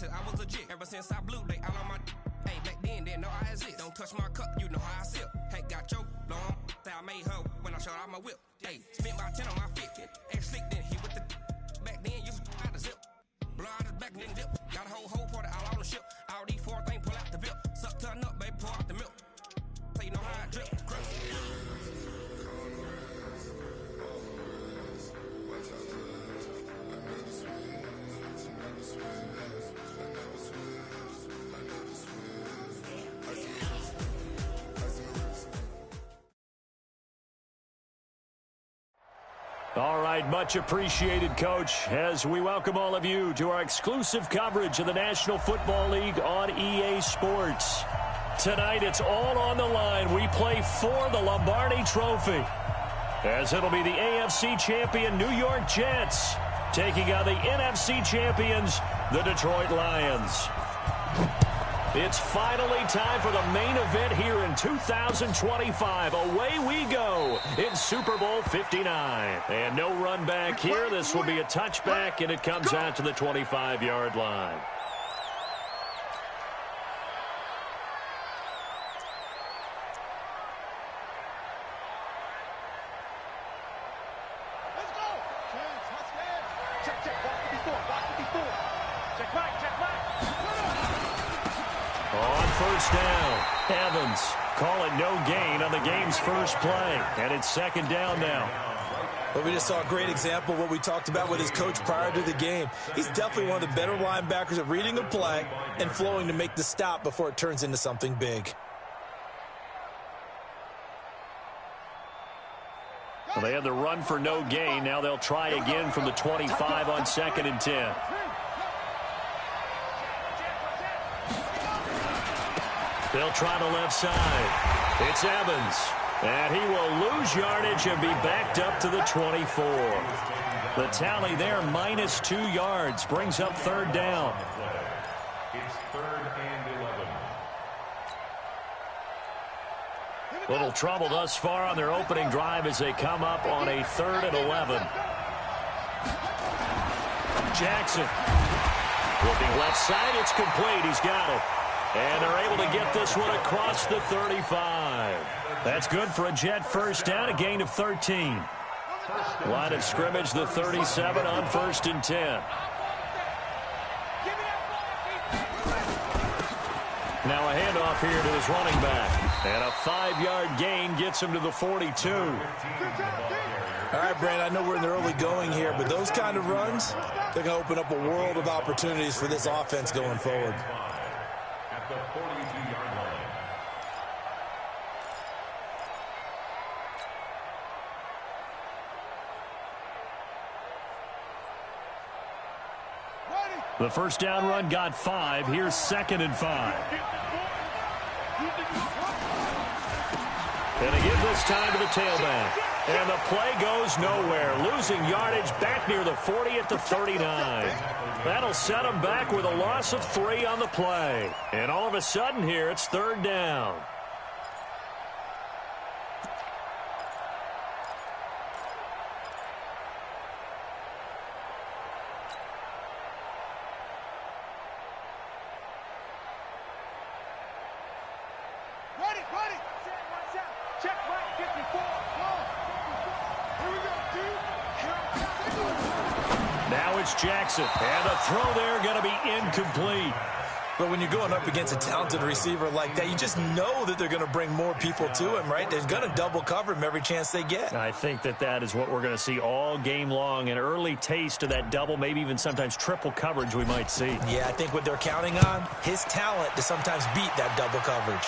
said I was legit. Ever since I blew, they all on my hey, back then, didn't know I exist. Don't touch my cup, you know how I sip. Hey, got your long, say I made her when I showed out my whip. Hey, spent my 10 on my fit. Ex slick, then he with the back then, used to out the zip. Blow out his back and then dip. Got a whole party all on the ship. All these four things, pull out the VIP. Suck, turn up, baby, pour out the milk. So you know how I drip. All right, much appreciated, Coach, as we welcome all of you to our exclusive coverage of the National Football League on EA Sports. Tonight, it's all on the line. We play for the Lombardi Trophy, as it'll be the AFC champion New York Jets taking on the NFC champions, the Detroit Lions. It's finally time for the main event here in 2025. Away we go in Super Bowl 59. And no run back here. This will be a touchback, and it comes out to the 25-yard line. Let's go. Check, block 54, block 54. Check right. On first down, Evans calling no gain on the game's first play. And it's second down now. Well, we just saw a great example of what we talked about with his coach prior to the game. He's definitely one of the better linebackers at reading a play and flowing to make the stop before it turns into something big. Well, they had the run for no gain. Now they'll try again from the 25 on 2nd and 10. They'll try the left side. It's Evans. And he will lose yardage and be backed up to the 24. The tally there, -2 yards, brings up third down. It's 3rd and 11. Little trouble thus far on their opening drive as they come up on a 3rd and 11. Jackson. Looking left side, it's complete. He's got it. And they're able to get this one across the 35. That's good for a Jet first down, a gain of 13. Line of scrimmage, the 37 on 1st and 10. Now a handoff here to his running back. And a 5-yard gain gets him to the 42. All right, Brandon, I know we're in the early going here, but those kind of runs, they're going to open up a world of opportunities for this offense going forward. At the 42-yard line. The first down run got 5. Here's 2nd and 5. And again this time to the tailback. And the play goes nowhere. Losing yardage back near the 40 at the 39. That'll set him back with a loss of 3 on the play. And all of a sudden here, it's 3rd down. Ready. Check right, 54. Here we go, dude. Now it's Jackson. And the throw there going to be incomplete. But when you're going up against a talented receiver like that, you just know that they're going to bring more people to him, right? They're going to double cover him every chance they get. I think that is what we're going to see all game long. An early taste of that double, maybe even sometimes triple coverage we might see. Yeah, I think what they're counting on, his talent to sometimes beat that double coverage.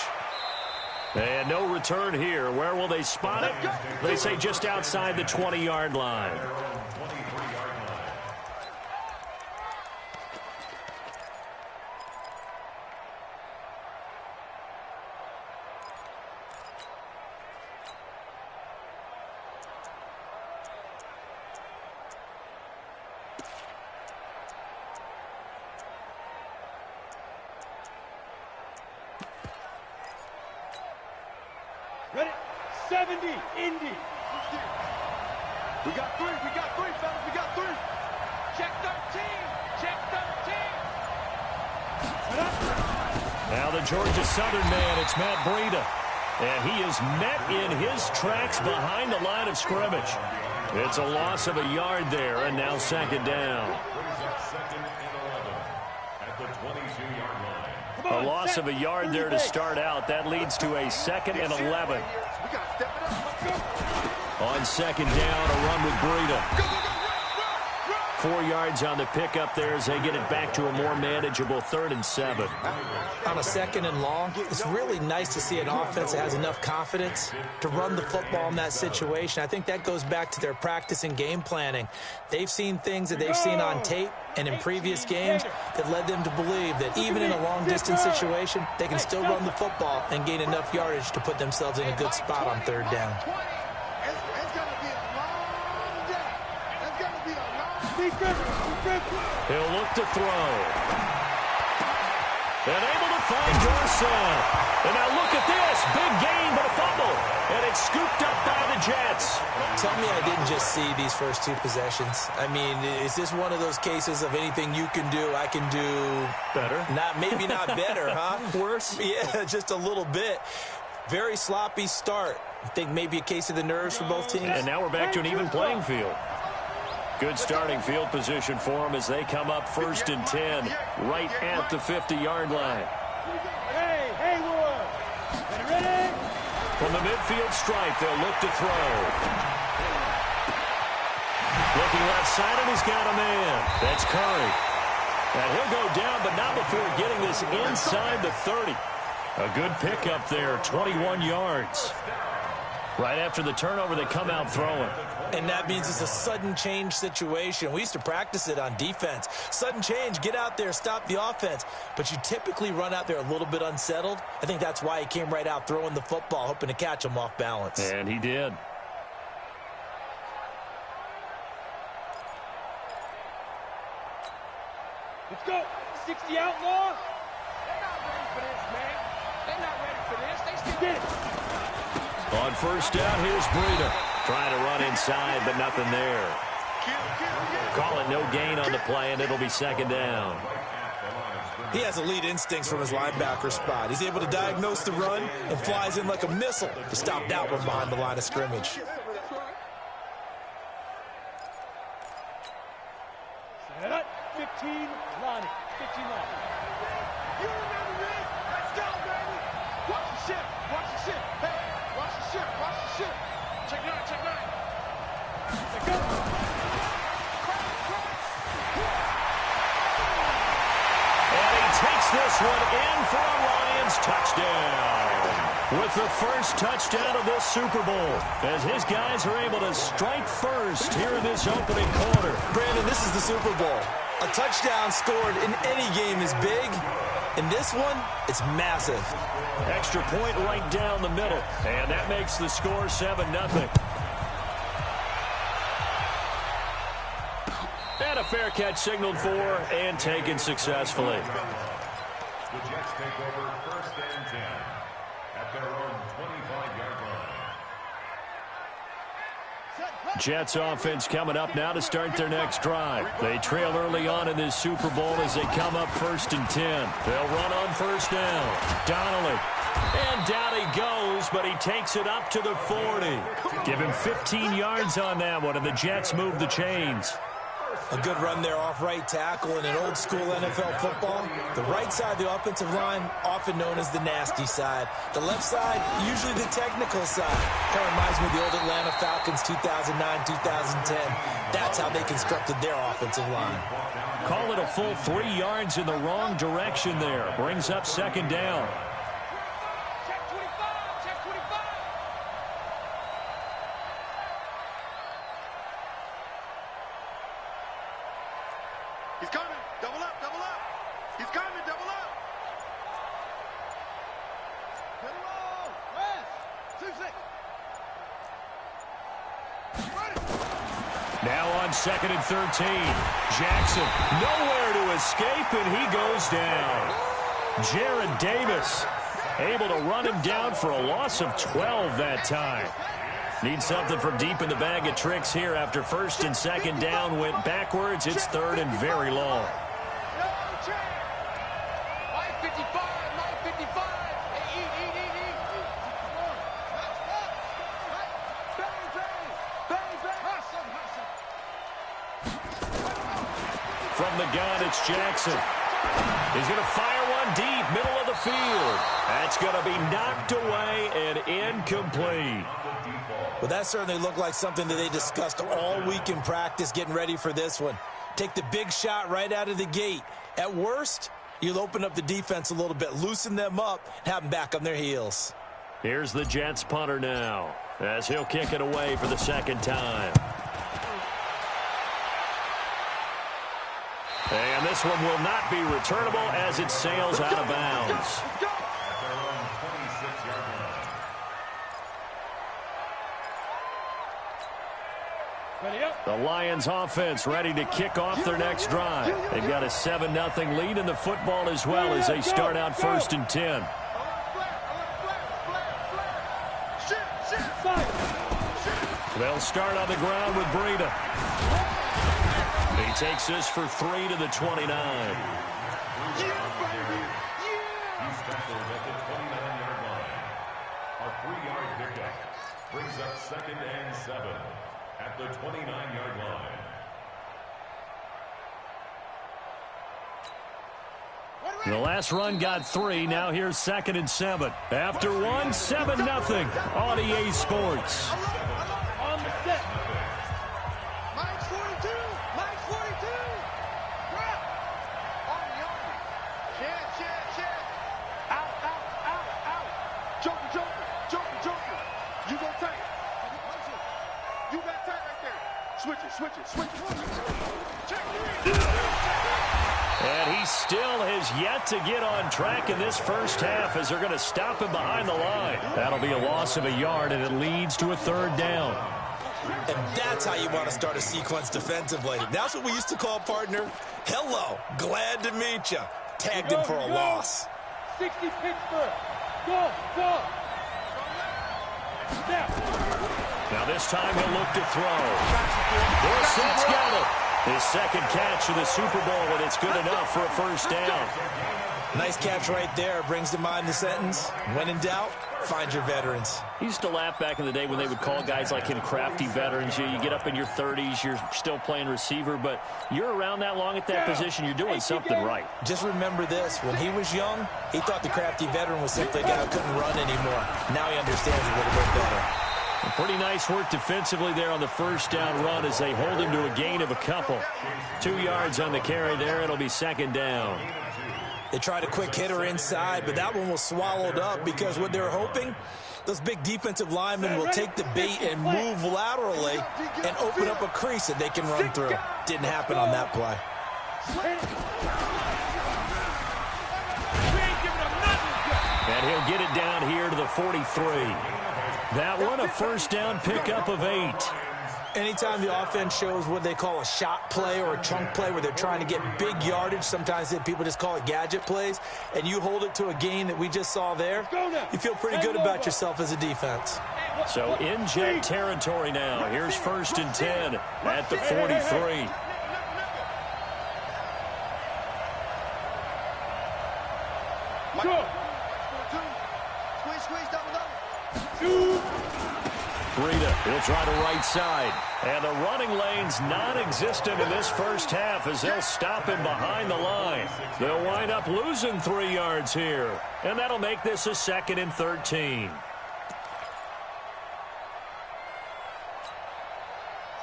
And no return here. Where will they spot it? They say just outside the 20-yard line. Ready? 70, Indy. We got 3, fellas, we got 3. Check 13, check 13. Now the Georgia Southern man, it's Matt Breida. And he is met in his tracks behind the line of scrimmage. It's a loss of a yard there, and now second down. A loss of a yard there to start out. That leads to a 2nd and 11. On second down, a run with Breida. 4 yards on the pickup there as they get it back to a more manageable 3rd and 7. On a 2nd and long, it's really nice to see an offense that has enough confidence to run the football in that situation. I think that goes back to their practice and game planning. They've seen things that they've seen on tape and in previous games that led them to believe that even in a long-distance situation, they can still run the football and gain enough yardage to put themselves in a good spot on 3rd down. He'll look to throw. And able to find Dorsett. And now look at this. Big gain, but a fumble. And it's scooped up by the Jets. Tell me I didn't just see these first 2 possessions. I mean, is this one of those cases of anything you can do, I can do better? Maybe not better, huh? Worse? Yeah, just a little bit. Very sloppy start. I think maybe a case of the nerves for both teams. And now we're back to an even playing field. Good starting field position for them as they come up 1st and 10, right at the 50-yard line. Hey, Haywood. Ready? From the midfield stripe, they'll look to throw. Looking left side, and he's got a man. That's Curry. And he'll go down, but not before getting this inside the 30. A good pickup there, 21 yards. Right after the turnover, they come out throwing. And that means it's a sudden change situation. We used to practice it on defense. Sudden change, get out there, stop the offense. But you typically run out there a little bit unsettled. I think that's why he came right out throwing the football, hoping to catch him off balance. And he did. Let's go. 60 outlaw. They're not ready for this, man. They're not ready for this. They still get it. On 1st down, here's Breida. Trying to run inside, but nothing there. Call it no gain on the play, and it'll be 2nd down. He has elite instincts from his linebacker spot. He's able to diagnose the run and flies in like a missile to stop that one behind the line of scrimmage. Set. 15, Lonnie. 15 Lonnie. You remember this? Let's go, baby. Watch the ship. Watch the ship. Hey, watch the ship. Watch the ship. Check it out. Check it out. Let's go. And he takes this one in for a Lions touchdown. With the first touchdown of this Super Bowl, as his guys are able to strike first here in this opening quarter. Brandon, this is the Super Bowl. A touchdown scored in any game is big. In this one, it's massive. Extra point right down the middle. And that makes the score 7-0. And a fair catch signaled for and taken successfully. The Jets take over 1st and 10 at their own 25-yard line. Jets offense coming up now to start their next drive. They trail early on in this Super Bowl as they come up 1st and 10. They'll run on 1st down. Donnelly. And down he goes, but he takes it up to the 40. Give him 15 yards on that one, and the Jets move the chains. A good run there off right tackle in an old-school NFL football. The right side of the offensive line, often known as the nasty side. The left side, usually the technical side. Kind of reminds me of the old Atlanta Falcons 2009, 2010. That's how they constructed their offensive line. Call it a full 3 yards in the wrong direction there. Brings up 2nd down. Check 25. Check 25. He's coming. Double up. Double up. He's coming. Double up. Hit him all. West. 2-6. Now on 2nd and 13. Jackson nowhere to escape, and he goes down. Jared Davis able to run him down for a loss of 12 that time. Needs something from deep in the bag of tricks here after 1st and 2nd down went backwards. It's 3rd and very long. From the gun, it's Jackson. He's going to fire one deep, middle of the field. That's going to be knocked away and incomplete. Well, that certainly looked like something that they discussed all week in practice, getting ready for this one. Take the big shot right out of the gate. At worst, you'll open up the defense a little bit, loosen them up, and have them back on their heels. Here's the Jets punter now, as he'll kick it away for the second time. And this one will not be returnable as it sails out of bounds. The Lions offense ready to kick off their next drive. They've got a 7-0 lead in the football as well as they start out 1st and 10. They'll start on the ground with Breida. He takes this for 3 to the 29. He tackles at the 29-yard line. A 3-yard pickup brings up 2nd and 7 at the 29-yard line. The last run got 3. Now here's 2nd and 7. After 1, 7-0 on EA Sports. On the set. Mike's 42. Mike's 42. Crap. On the army. Chance. Out. Joker. You go tight. You got tight right there. Switch it. Check 3. And he still has yet to get on track in this first half as they're going to stop him behind the line. That'll be a loss of a yard, and it leads to a 3rd down. And that's how you want to start a sequence defensively. That's what we used to call, partner, hello, glad to meet you. Tagged him for a loss. 60 Pittsburgh. Go. Snap. Now this time he'll look to throw. Brissett got it. His 2nd catch of the Super Bowl, and it's good enough for a 1st down. Nice catch right there. Brings to mind the sentence, when in doubt, find your veterans. He used to laugh back in the day when they would call guys like him crafty veterans. You get up in your 30s, you're still playing receiver, but you're around that long at that position, you're doing something right. Just remember this. When he was young, he thought the crafty veteran was simply a guy who couldn't run anymore. Now he understands a little bit better. Pretty nice work defensively there on the 1st down run as they hold him to a gain of a couple. 2 yards on the carry there. It'll be 2nd down. They tried a quick hitter inside, but that one was swallowed up because what they're hoping, those big defensive linemen will take the bait and move laterally and open up a crease that they can run through. Didn't happen on that play. And he'll get it down here to the 43. That one a 1st down pickup of 8. Anytime the offense shows what they call a shot play or a chunk play where they're trying to get big yardage, sometimes people just call it gadget plays, and you hold it to a gain that we just saw there, you feel pretty good about yourself as a defense. So in Jet territory now. Here's 1st and 10 at the 43. Breida, he'll try to right side. And the running lane's non-existent in this first half as they'll stop him behind the line. They'll wind up losing 3 yards here. And that'll make this a 2nd and 13.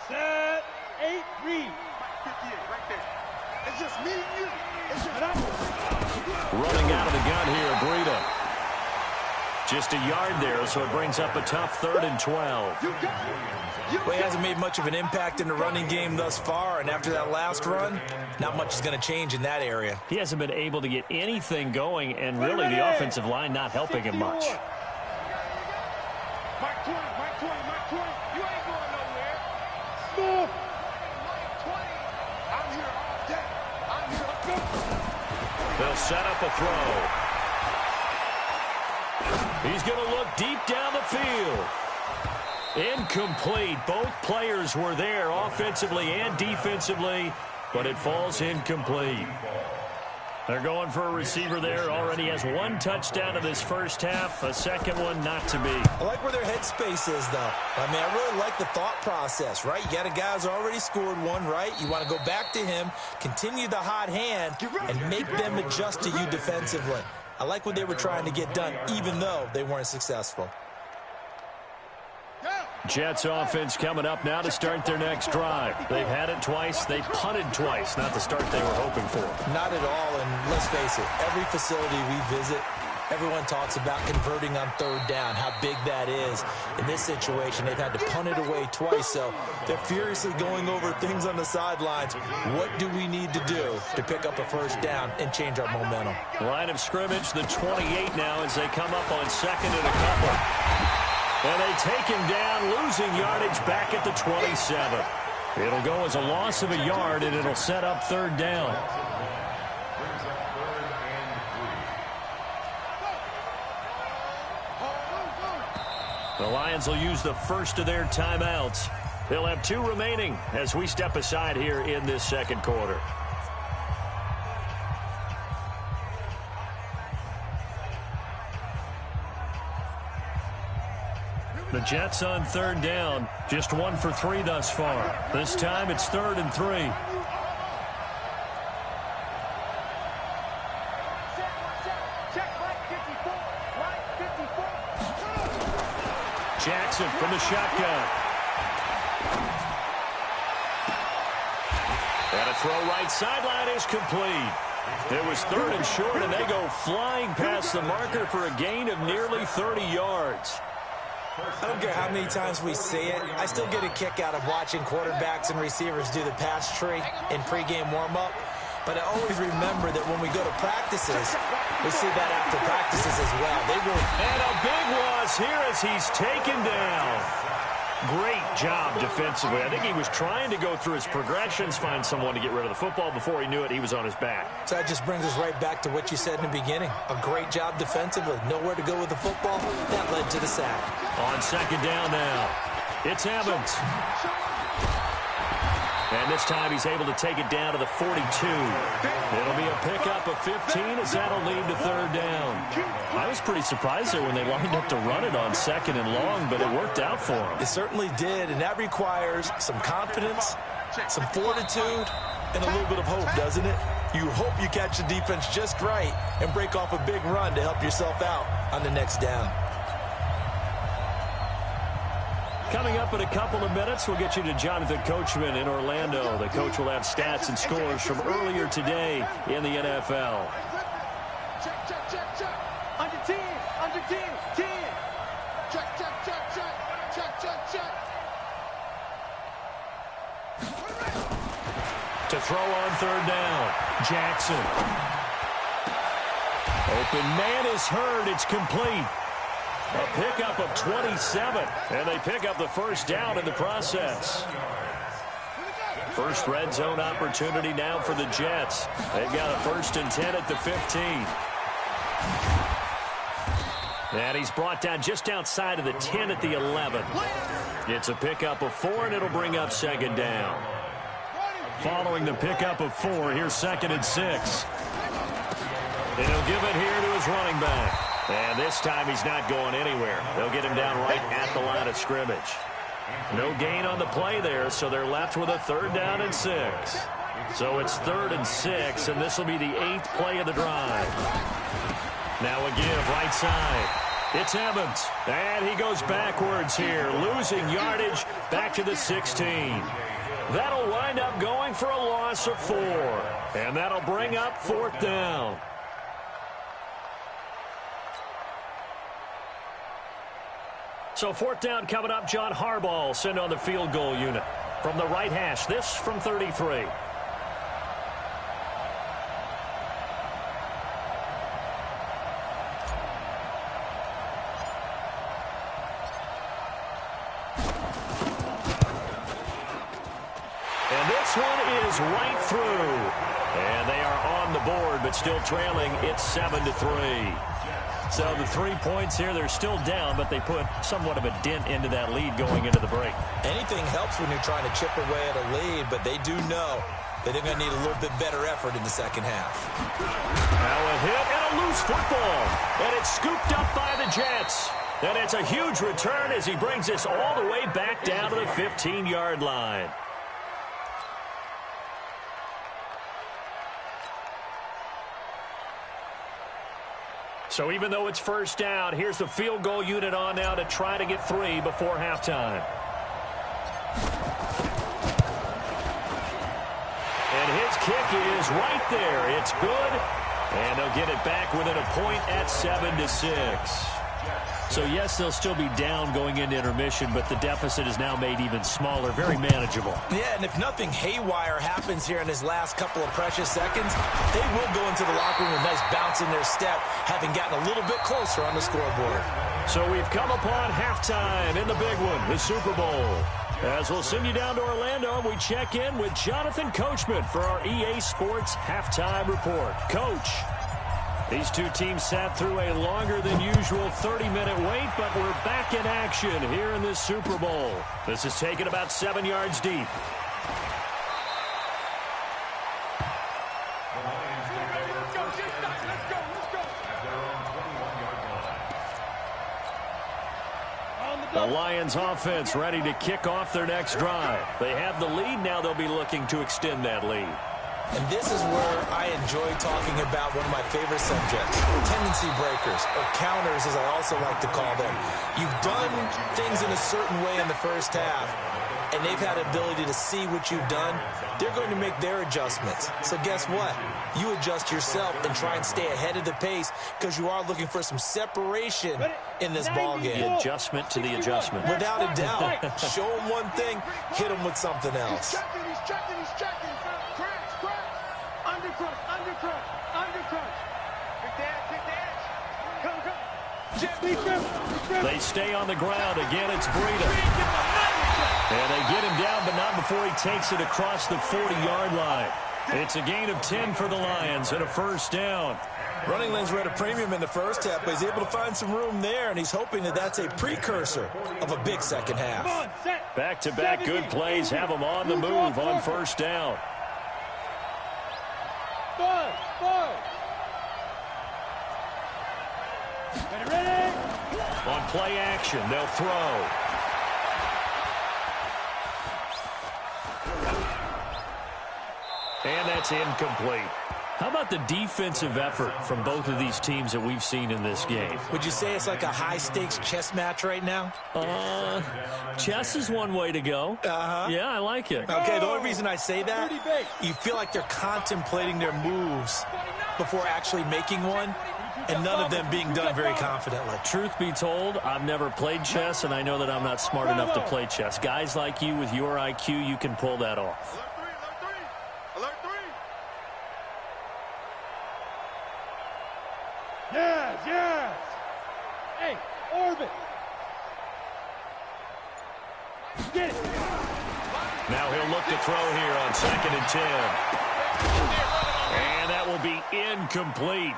Set 8 read. 58 right there. It's just me and you. It's just running out of the gun here, Breida. Just a yard there, so it brings up a tough 3rd and 12. Well, he hasn't made much of an impact in the running game thus far, and after that last run, not much is going to change in that area. He hasn't been able to get anything going, and really the offensive line not helping him much. Mike 20, you ain't going nowhere. Move. Mike 20, I'm here all day. I'm here all day. They'll set up a throw. He's going to look deep down the field. Incomplete. Both players were there offensively and defensively, but it falls incomplete. They're going for a receiver there. Already has one touchdown in this first half. A second one not to be. I like where their headspace is, though. I mean, I really like the thought process, right? You got a guy who's already scored one, right? You want to go back to him, continue the hot hand, and make them adjust to you defensively. I like what they were trying to get done, even though they weren't successful. Jets offense coming up now to start their next drive. They've had it twice. They've punted twice. Not the start they were hoping for. Not at all, and let's face it, every facility we visit, everyone talks about converting on third down, how big that is. In this situation, they've had to punt it away twice, so they're furiously going over things on the sidelines. What do we need to do to pick up a first down and change our momentum? Line of scrimmage, the 28 now as they come up on second and a couple. And they take him down, losing yardage back at the 27. It'll go as a loss of a yard, and it'll set up third down. The Lions will use the first of their timeouts. They'll have 2 remaining as we step aside here in this second quarter. The Jets on third down, just 1 for 3 thus far. This time it's 3rd and 3. Jackson from the shotgun. And a throw right sideline is complete. It was 3rd and short, and they go flying past the marker for a gain of nearly 30 yards. I don't care how many times we see it. I still get a kick out of watching quarterbacks and receivers do the pass tree in pregame warm-up. But I always remember that when we go to practices, we see that after practices as well. And a big loss here as he's taken down. Great job defensively. I think he was trying to go through his progressions, find someone to get rid of the football. Before he knew it, he was on his back. So that just brings us right back to what you said in the beginning. A great job defensively. Nowhere to go with the football. That led to the sack. On second down now, it's Evans. And this time he's able to take it down to the 42. It'll be a pickup of 15 as that'll lead to third down. I was pretty surprised there when they lined up to run it on second and long, but it worked out for him. It certainly did, and that requires some confidence, some fortitude, and a little bit of hope, doesn't it? You hope you catch the defense just right and break off a big run to help yourself out on the next down. Coming up in a couple of minutes, we'll get you to Jonathan Coachman in Orlando. The coach will have stats and scores from earlier today in the NFL. Check, check, check, check. Under 10, under 10, 10. Check, check, check, check. Check, check, check. To throw on third down, Jackson. Open man is heard. It's complete. A pickup of 27, and they pick up the first down in the process. First red zone opportunity now for the Jets. They've got a 1st and 10 at the 15. And he's brought down just outside of the 10 at the 11. It's a pickup of 4, and it'll bring up second down. Following the pickup of 4, here's 2nd and 6. And he'll give it here to his running back. And this time he's not going anywhere. They'll get him down right at the line of scrimmage. No gain on the play there, so they're left with a 3rd down and 6. So it's 3rd and 6, and this will be the 8th play of the drive. Now a give right side. It's Evans, and he goes backwards here, losing yardage back to the 16. That'll wind up going for a loss of 4, and that'll bring up 4th down. So 4th down coming up. John Harbaugh sent on the field goal unit. From the right hash, this from 33. And this one is right through. And they are on the board, but still trailing. It's 7-3. So the 3 points here, they're still down, but they put somewhat of a dent into that lead going into the break. Anything helps when you're trying to chip away at a lead, but they do know that they're going to need a little bit better effort in the second half. Now a hit and a loose football. And it's scooped up by the Jets. And it's a huge return as he brings us all the way back down to the 15-yard line. So even though it's first down, here's the field goal unit on now to try to get 3 before halftime. And his kick is right there. It's good. And they'll get it back within a point at 7-6. So, yes, they'll still be down going into intermission, but the deficit is now made even smaller, very manageable. Yeah, and if nothing haywire happens here in his last couple of precious seconds, they will go into the locker room with a nice bounce in their step, having gotten a little bit closer on the scoreboard. So we've come upon halftime in the big one, the Super Bowl. As we'll send you down to Orlando, we check in with Jonathan Coachman for our EA Sports Halftime Report. Coach, these two teams sat through a longer than usual 30-minute wait, but we're back in action here in this Super Bowl. This is taken about 7 yards deep. The Lions offense ready to kick off their next drive. They have the lead. Now they'll be looking to extend that lead. And this is where I enjoy talking about one of my favorite subjects, tendency breakers, or counters as I also like to call them. You've done things in a certain way in the first half, and they've had the ability to see what you've done. They're going to make their adjustments. So guess what? You adjust yourself and try and stay ahead of the pace because you are looking for some separation in this ball game. The adjustment to the adjustment. Without a doubt. Show them one thing, hit them with something else. He's checking. Undercrunch. Big dance. They stay on the ground. Again, it's Breida. And they get him down, but not before he takes it across the 40-yard line. It's a gain of 10 for the Lions and a first down. Running lanes were at a premium in the first half, but he's able to find some room there, and he's hoping that that's a precursor of a big second half. Back-to-back good plays have him on the move on first down. Ready? On play action, they'll throw. And that's incomplete. How about the defensive effort from both of these teams that we've seen in this game? Would you say it's like a high-stakes chess match right now? Chess is one way to go. Yeah, I like it. Okay, the only reason I say that, you feel like they're contemplating their moves before actually making one, and none of them being done very confidently. Truth be told, I've never played chess, and I know that I'm not smart enough to play chess. Guys like you with your IQ, you can pull that off. Alert three. Yes. Hey, orbit. Get it. Now he'll look to throw here on 2nd and 10. And that will be incomplete.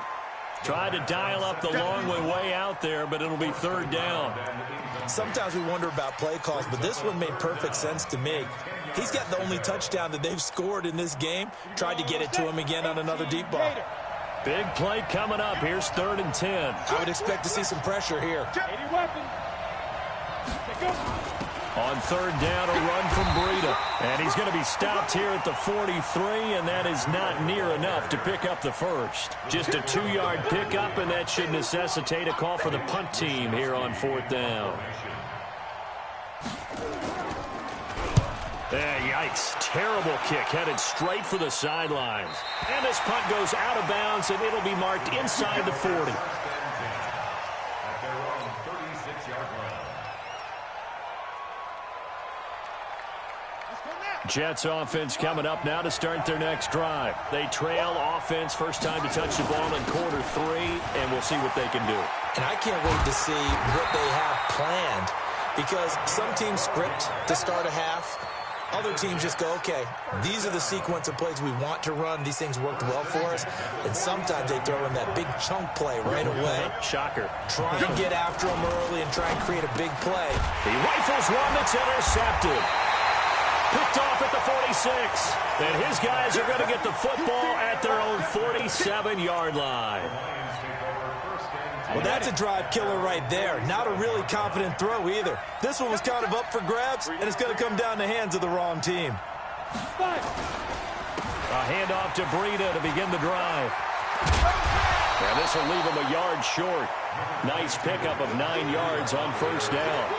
Tried to dial up the long way out there, but it'll be 3rd down. Sometimes we wonder about play calls, but this one made perfect sense to me. He's got the only touchdown that they've scored in this game. Tried to get it to him again on another deep ball. Big play coming up. Here's 3rd and 10. I would expect to see some pressure here. On 3rd down, a run from Breida. And he's going to be stopped here at the 43, and that is not near enough to pick up the first. Just a 2-yard pickup, and that should necessitate a call for the punt team here on 4th down. Yikes. Terrible kick headed straight for the sidelines. And this punt goes out of bounds, and it'll be marked inside the 40. Jets offense coming up now to start their next drive. They trail offense, first time to touch the ball in quarter 3, and we'll see what they can do. And I can't wait to see what they have planned, because some teams script to start a half. Other teams just go, okay, these are the sequence of plays we want to run. These things worked well for us. And sometimes they throw in that big chunk play right away. Shocker. Try and get after them early and try and create a big play. He rifles one that's intercepted. picked off at the 46. And his guys are going to get the football at their own 47-yard line. Well, that's a drive killer right there. Not a really confident throw either. This one was kind of up for grabs, and it's going to come down the hands of the wrong team. A handoff to Breida to begin the drive. And this will leave him a yard short. Nice pickup of 9 yards on first down.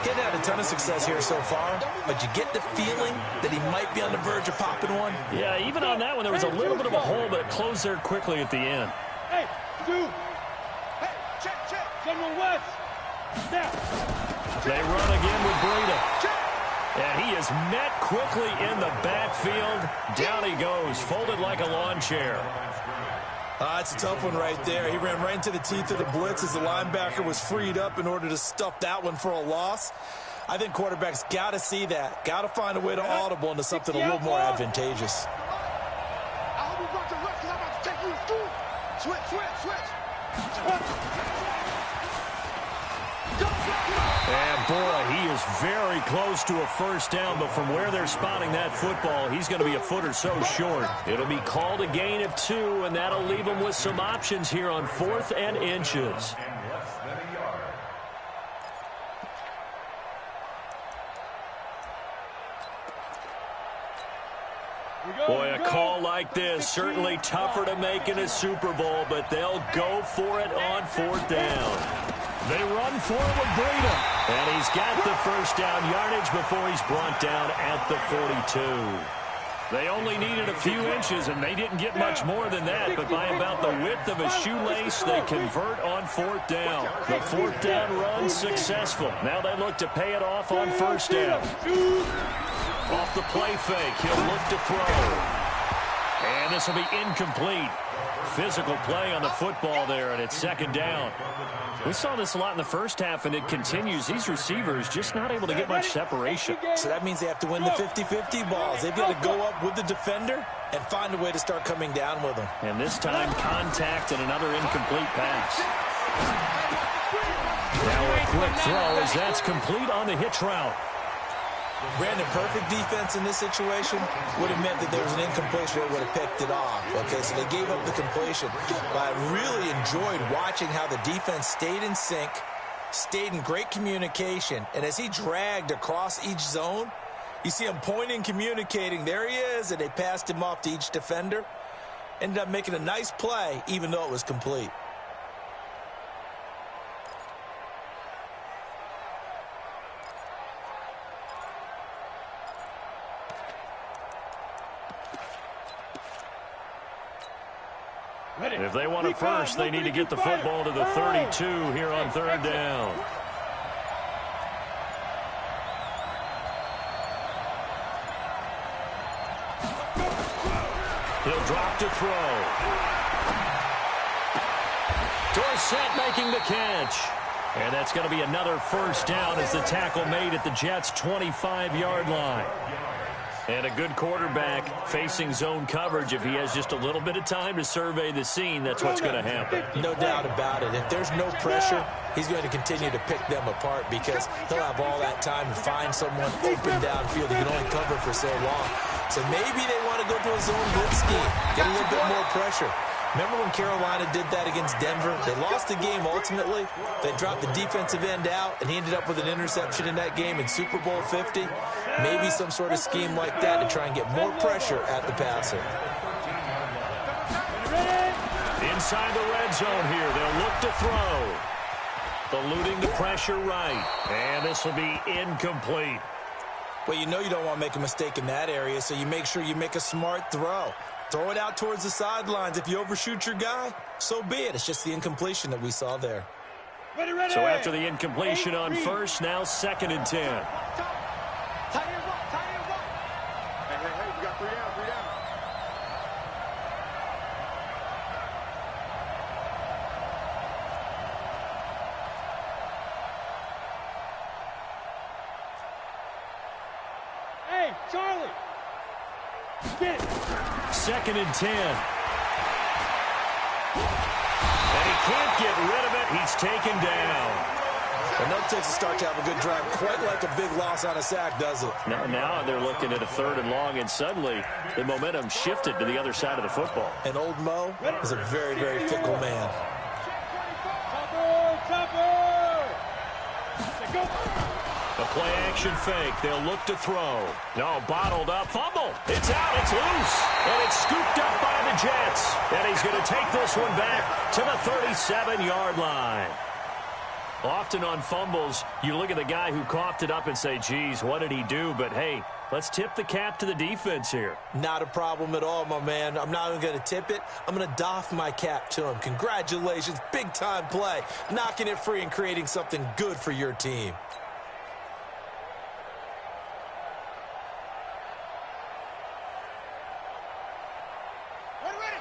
He's had a ton of success here so far, but you get the feeling that he might be on the verge of popping one. Yeah, even on that one, there was a little bit of a hole, but it closed there quickly at the end. Hey, dude. Hey, check. General West. Now. They run again with Breida. And he is met quickly in the backfield. Down he goes, folded like a lawn chair. It's a tough one right there. He ran right into the teeth of the blitz as the linebacker was freed up in order to stuff that one for a loss. I think quarterbacks got to see that. Got to find a way to audible into something a little more advantageous. I hope you brought your rest because I'm about to take you to school. Switch. And boy, he is very close to a first down, but from where they're spotting that football, he's going to be a foot or so short. It'll be called a gain of 2, and that'll leave him with some options here on 4th and inches. Boy, a call like this, certainly tougher to make in a Super Bowl, but they'll go for it on 4th down. They run for it with Breida. And he's got the first down yardage before he's brought down at the 42. They only needed a few inches, and they didn't get much more than that. But by about the width of a shoelace, they convert on 4th down. The 4th down run successful. Now they look to pay it off on first down. Off the play fake, he'll look to throw. And this will be incomplete. Physical play on the football there, and it's 2nd down. We saw this a lot in the first half, and it continues. These receivers just not able to get much separation. So that means they have to win the 50-50 balls. They've got to go up with the defender and find a way to start coming down with them. And this time, contact and another incomplete pass. Now a quick throw as that's complete on the hitch route. Brandon, perfect defense in this situation would have meant that there was an incompletion that would have picked it off. Okay, so they gave up the completion. But I really enjoyed watching how the defense stayed in sync, stayed in great communication, and as he dragged across each zone, you see him pointing, communicating. There he is, and they passed him off to each defender. Ended up making a nice play, even though it was complete. If they want it first, they need to get the football to the 32 here on 3rd down. He'll drop to throw. Dorsett making the catch. And that's going to be another first down as the tackle made at the Jets' 25-yard line. And a good quarterback facing zone coverage. If he has just a little bit of time to survey the scene, that's what's going to happen. No doubt about it. If there's no pressure, he's going to continue to pick them apart because he'll have all that time to find someone open downfield. He can only cover for so long. So maybe they want to go to a zone blitz scheme, get a little bit more pressure. Remember when Carolina did that against Denver? They lost the game ultimately. They dropped the defensive end out, and he ended up with an interception in that game in Super Bowl 50. Maybe some sort of scheme like that to try and get more pressure at the passer. Inside the red zone here, they'll look to throw. Eluding the pressure right. And this will be incomplete. Well, you know you don't want to make a mistake in that area, so you make sure you make a smart throw. Throw it out towards the sidelines. If you overshoot your guy, so be it. It's just the incompletion that we saw there. So after the incompletion on first, now 2nd and 10. Hey, we got 3 down. Hey, Charlie. Get it. 2nd and 10. And he can't get rid of it. He's taken down. And no takes to start to have a good drive. Quite like a big loss on a sack, does it? Now they're looking at a 3rd and long, and suddenly the momentum shifted to the other side of the football. And old Mo is a very, very fickle man. A play-action fake. They'll look to throw. No, bottled up. Fumble. It's out. It's loose. And it's scooped up by the Jets. And he's going to take this one back to the 37-yard line. Often on fumbles, you look at the guy who coughed it up and say, geez, what did he do? But, hey, let's tip the cap to the defense here. Not a problem at all, my man. I'm not even going to tip it. I'm going to doff my cap to him. Congratulations. Big-time play. Knocking it free and creating something good for your team.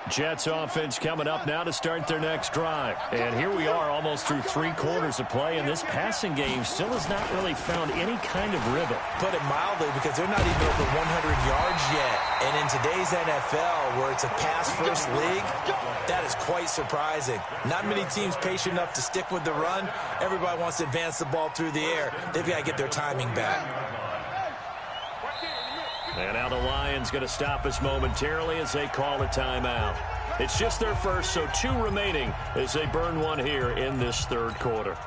Jets offense coming up now to start their next drive. And here we are almost through 3 quarters of play, and this passing game still has not really found any kind of rhythm. Put it mildly, because they're not even over 100 yards yet. And in today's NFL, where it's a pass-first league, that is quite surprising. Not many teams patient enough to stick with the run. Everybody wants to advance the ball through the air. They've got to get their timing back. And now the Lions going to stop us momentarily as they call a timeout. It's just their first, so 2 remaining as they burn one here in this 3rd quarter.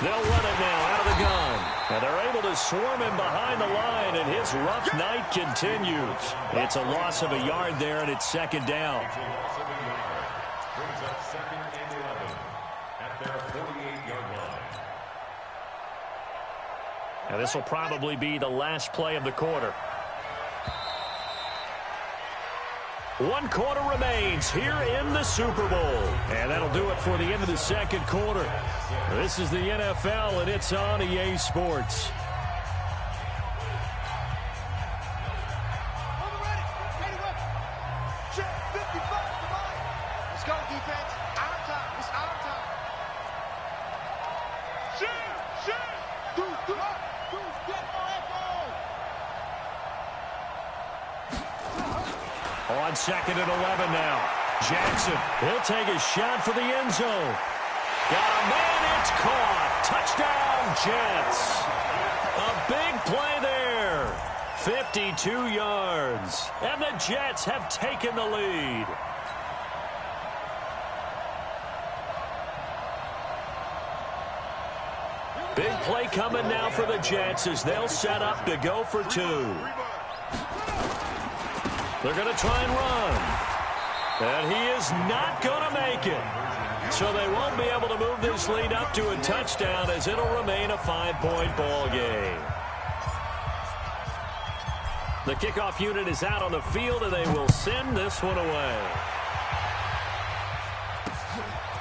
They'll run it now out of the gun. And they're able to swarm him behind the line, and his rough night continues. It's a loss of a yard there, and it's 2nd down. Brings up 2nd and 11 at their 48-yard line. And this will probably be the last play of the quarter. 1 quarter remains here in the Super Bowl. And that'll do it for the end of the 2nd quarter. This is the NFL, and it's on EA Sports. On 2nd and 11 now. Jackson, he'll take a shot for the end zone. Got a man, it's caught. Touchdown, Jets. A big play there. 52 yards. And the Jets have taken the lead. Big play coming now for the Jets as they'll set up to go for 2. They're going to try and run. And he is not going to make it. So they won't be able to move this lead up to a touchdown as it'll remain a 5-point ball game. The kickoff unit is out on the field, and they will send this one away.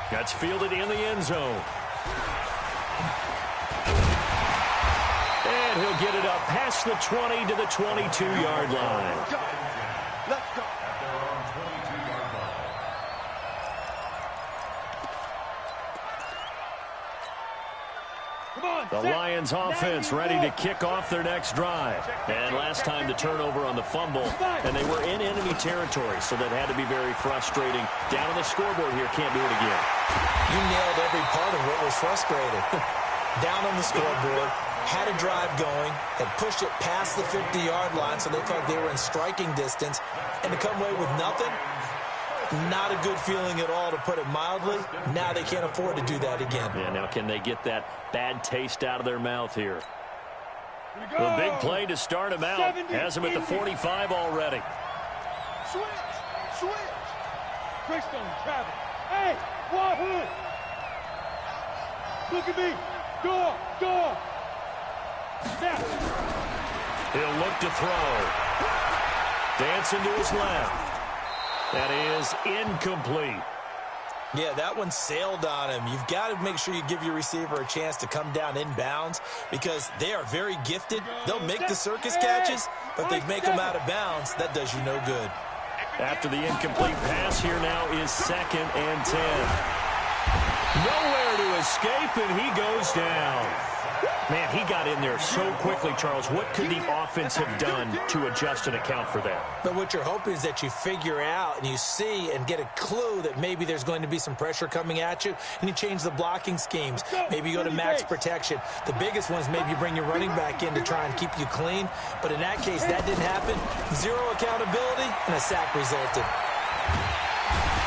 That's fielded in the end zone. And he'll get it up past the 20 to the 22-yard line. Let's go. The Lions offense ready to kick off their next drive. And last time the turnover on the fumble, and they were in enemy territory, so that had to be very frustrating. Down on the scoreboard here, can't do it again. You nailed every part of what was frustrating. Down on the scoreboard, had a drive going, had pushed it past the 50-yard line, so they felt they were in striking distance, and to come away with nothing, not a good feeling at all, to put it mildly. Now they can't afford to do that again. Yeah, now can they get that bad taste out of their mouth here? The big play to start him out. Has him at the 45 already. Switch. Greystone, travel. Hey, Wahoo! Look at me. Door. Snap. He'll look to throw. Dancing to his left. That is incomplete. Yeah, that one sailed on him. You've got to make sure you give your receiver a chance to come down inbounds because they are very gifted. They'll make the circus catches, but they make them out of bounds. That does you no good. After the incomplete pass, here now is 2nd and 10. Nowhere to escape, and he goes down. Man, he got in there so quickly, Charles. What could the offense have done to adjust and account for that? But what you're hoping is that you figure out and you see and get a clue that maybe there's going to be some pressure coming at you, and you change the blocking schemes. Maybe you go to max protection. The biggest one is maybe you bring your running back in to try and keep you clean. But in that case, that didn't happen. Zero accountability, and a sack resulted.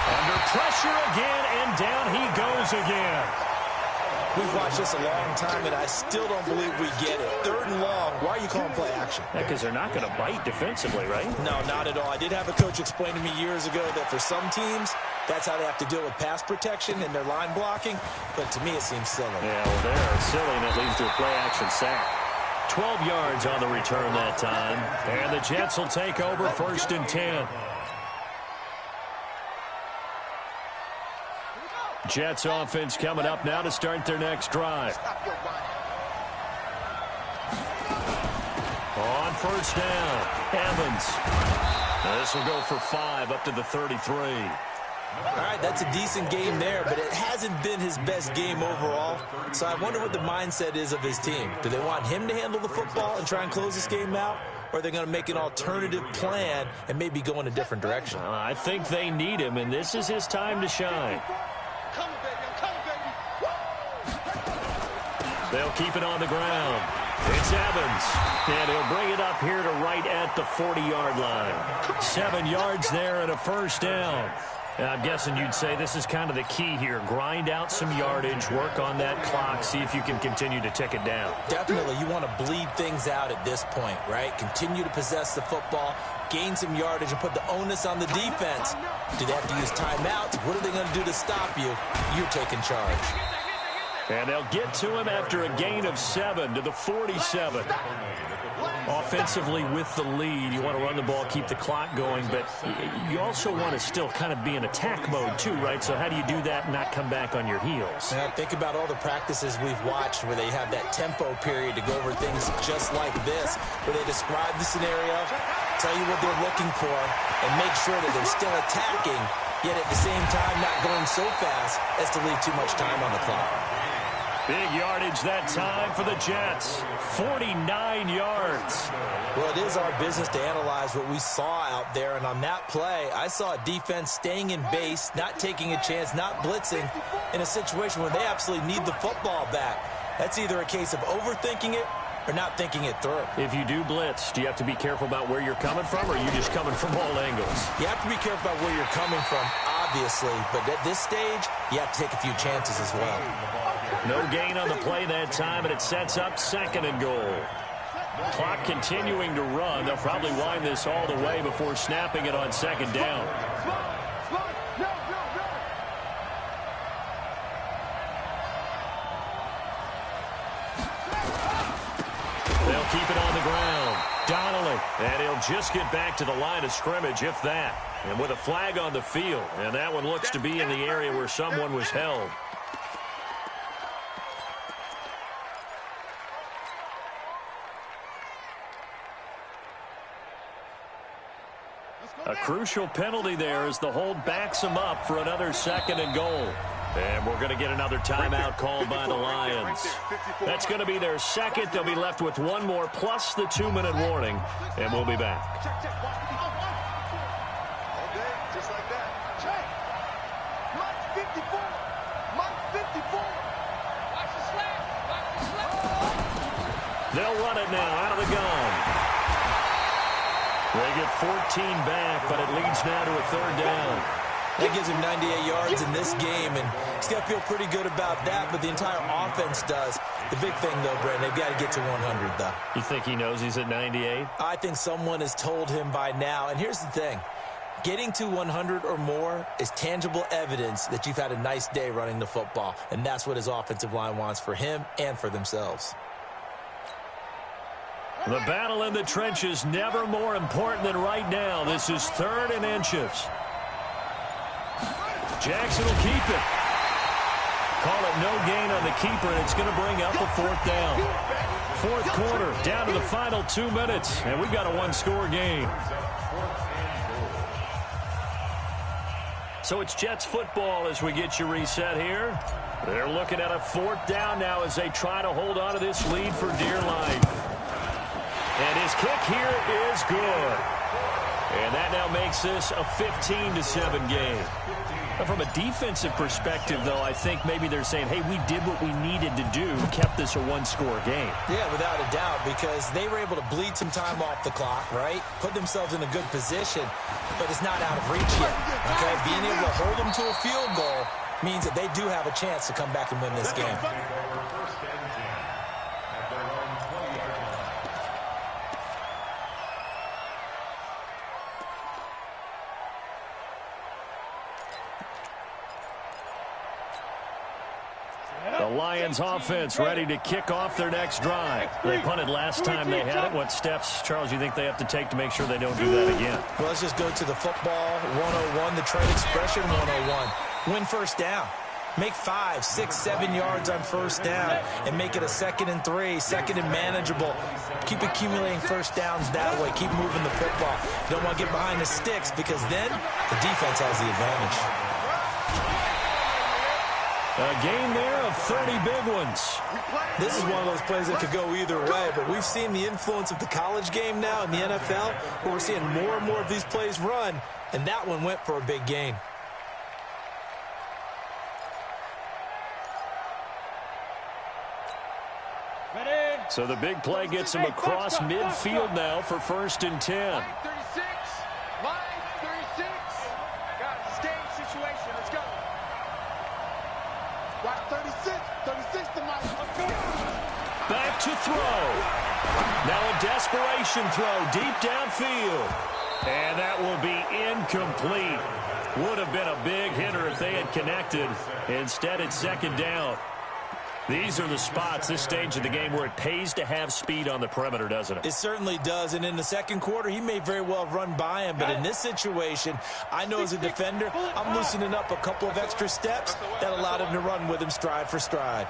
Under pressure again, and down he goes again. We've watched this a long time, and I still don't believe we get it. 3rd and long. Why are you calling play action? Because they're not going to bite defensively, right? No, not at all. I did have a coach explain to me years ago that for some teams, that's how they have to deal with pass protection and their line blocking. But to me, it seems silly. Yeah, well, they're silly, and it leads to a play-action sack. 12 yards on the return that time. And the Jets will take over 1st and 10. Jets offense coming up now to start their next drive. On 1st down, Evans. This will go for 5 up to the 33. All right, that's a decent game there, but it hasn't been his best game overall. So I wonder what the mindset is of his team. Do they want him to handle the football and try and close this game out? Or are they going to make an alternative plan and maybe go in a different direction? I think they need him, and this is his time to shine. They'll keep it on the ground. It's Evans, and he'll bring it up here to right at the 40-yard line. 7 yards there and a 1st down. I'm guessing you'd say this is kind of the key here. Grind out some yardage, work on that clock, see if you can continue to tick it down. Definitely. You want to bleed things out at this point, right? Continue to possess the football, gain some yardage, and put the onus on the defense. Do they have to use timeouts? What are they going to do to stop you? You're taking charge. And they'll get to him after a gain of 7 to the 47. Offensively with the lead, you want to run the ball, keep the clock going, but you also want to still kind of be in attack mode too, right? So how do you do that and not come back on your heels? Now, think about all the practices we've watched where they have that tempo period to go over things just like this, where they describe the scenario, tell you what they're looking for, and make sure that they're still attacking, yet at the same time not going so fast as to leave too much time on the clock. Big yardage that time for the Jets. 49 yards. Well, it is our business to analyze what we saw out there, and on that play, I saw a defense staying in base, not taking a chance, not blitzing, in a situation where they absolutely need the football back. That's either a case of overthinking it or not thinking it through. If you do blitz, do you have to be careful about where you're coming from, or are you just coming from all angles? You have to be careful about where you're coming from, obviously, but at this stage, you have to take a few chances as well. No gain on the play that time, and it sets up 2nd and goal. Clock continuing to run. They'll probably wind this all the way before snapping it on 2nd down. They'll keep it on the ground. Donnelly, and he'll just get back to the line of scrimmage, if that. And with a flag on the field, and that one looks to be in the area where someone was held. A crucial penalty there as the hold backs him up for another 2nd and goal. And we're going to get another timeout called by the Lions. That's going to be their 2nd. They'll be left with 1 more plus the 2-minute warning, and we'll be back. Just like that. Check. Mike 54. Mike 54. Watch the slap. Watch the slap. They'll run it now out of the gun. They get 14 back, but it leads now to a 3rd down. That gives him 98 yards in this game, and he's got to feel pretty good about that, but the entire offense does. The big thing, though, Brent, they've got to get to 100, though. You think he knows he's at 98? I think someone has told him by now, and here's the thing. Getting to 100 or more is tangible evidence that you've had a nice day running the football, and that's what his offensive line wants for him and for themselves. The battle in the trenches never more important than right now. This is 3rd and inches. Jackson will keep it. Call it no gain on the keeper, and it's going to bring up a 4th down. 4th quarter, down to the final 2 minutes, and we've got a 1-score game. So it's Jets football as we get you reset here. They're looking at a 4th down now as they try to hold on to this lead for dear life. And his kick here is good. And that now makes this a 15-7 game. From a defensive perspective, though, I think maybe they're saying, hey, we did what we needed to do, kept this a one-score game. Yeah, without a doubt, because they were able to bleed some time off the clock, right? Put themselves in a good position, but it's not out of reach yet, okay? Being able to hold them to a field goal means that they do have a chance to come back and win this game. The Lions offense ready to kick off their next drive. They punted last time they had it. What steps, Charles, you think they have to take to make sure they don't do that again? Well, let's just go to the football 101, the trade expression 101. Win first down. Make 5, 6, 7 yards on first down and make it a 2nd and 3, 2nd and manageable. Keep accumulating first downs that way. Keep moving the football. You don't want to get behind the sticks because then the defense has the advantage. A game there of 30 big ones. This is one of those plays that could go either way, but we've seen the influence of the college game now in the NFL, where we're seeing more and more of these plays run, and that one went for a big gain. So the big play gets him across midfield now for 1st and 10. Line 36. Line 36. Got a stage situation. Let's go. Line 36. 36 to Mike. Back to throw. Now a desperation throw deep downfield. And that will be incomplete. Would have been a big hitter if they had connected. Instead, it's 2nd down. These are the spots, this stage of the game, where it pays to have speed on the perimeter, doesn't it? It certainly does, and in the second quarter, he may very well run by him, but in this situation, I know as a defender, I'm loosening up a couple of extra steps that allowed him to run with him stride for stride.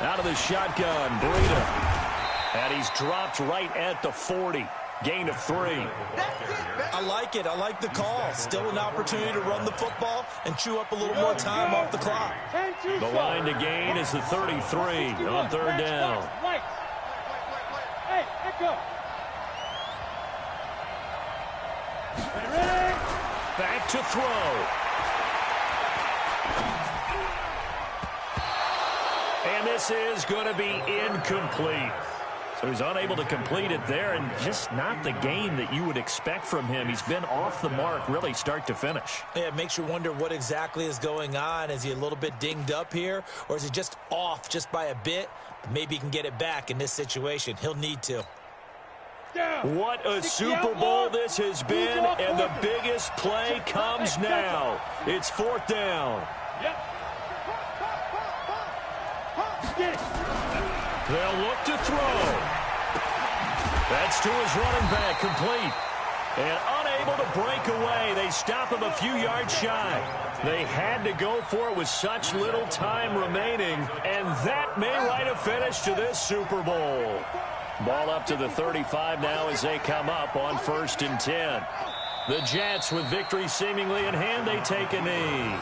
Out of the shotgun, Breida. And he's dropped right at the 40. Gain of 3. I like it. I like the call. Still an opportunity to run the football and chew up a little more time off the clock. The line to gain is the 33 on 3rd down. Hey, go. Back to throw. And this is going to be incomplete. So he's unable to complete it there, and just not the game that you would expect from him. He's been off the mark really start to finish. Yeah, it makes you wonder what exactly is going on. Is he a little bit dinged up here, or is he just off just by a bit? Maybe he can get it back in this situation. He'll need to. What a Super Bowl this has been, and the biggest play comes now. It's 4th down. They'll look to throw. That's to his running back, complete. And unable to break away. They stop him a few yards shy. They had to go for it with such little time remaining, and that may write a finish to this Super Bowl. Ball up to the 35 now as they come up on 1st and 10. The Jets, with victory seemingly in hand, they take a knee.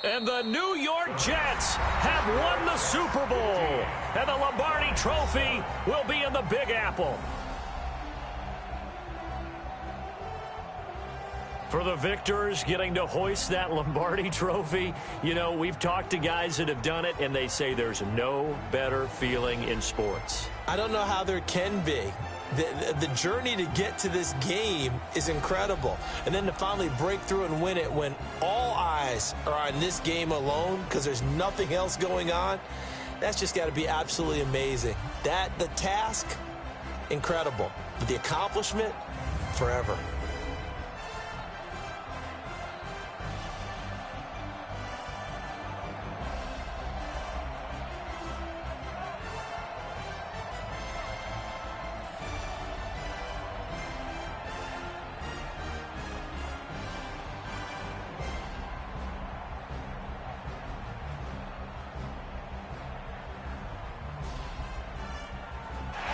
And the New York Jets have won the Super Bowl. And the Lombardi Trophy will be in the Big Apple. For the victors, getting to hoist that Lombardi Trophy, you know, we've talked to guys that have done it, and they say there's no better feeling in sports. I don't know how there can be. The journey to get to this game is incredible. And then to finally break through and win it when all eyes are on this game alone because there's nothing else going on, That's just got to be absolutely amazing. The task, incredible. But the accomplishment, forever.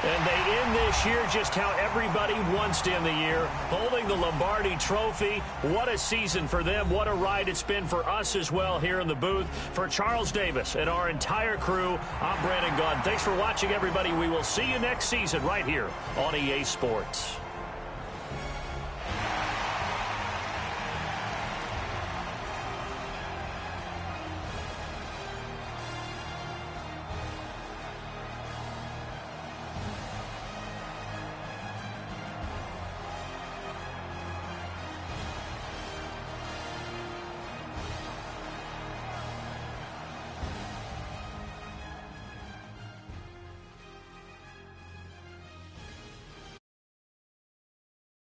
And they end this year just how everybody wants to end the year, holding the Lombardi Trophy. What a season for them. What a ride it's been for us as well here in the booth. For Charles Davis and our entire crew, I'm Brandon Gaudin. Thanks for watching, everybody. We will see you next season right here on EA Sports.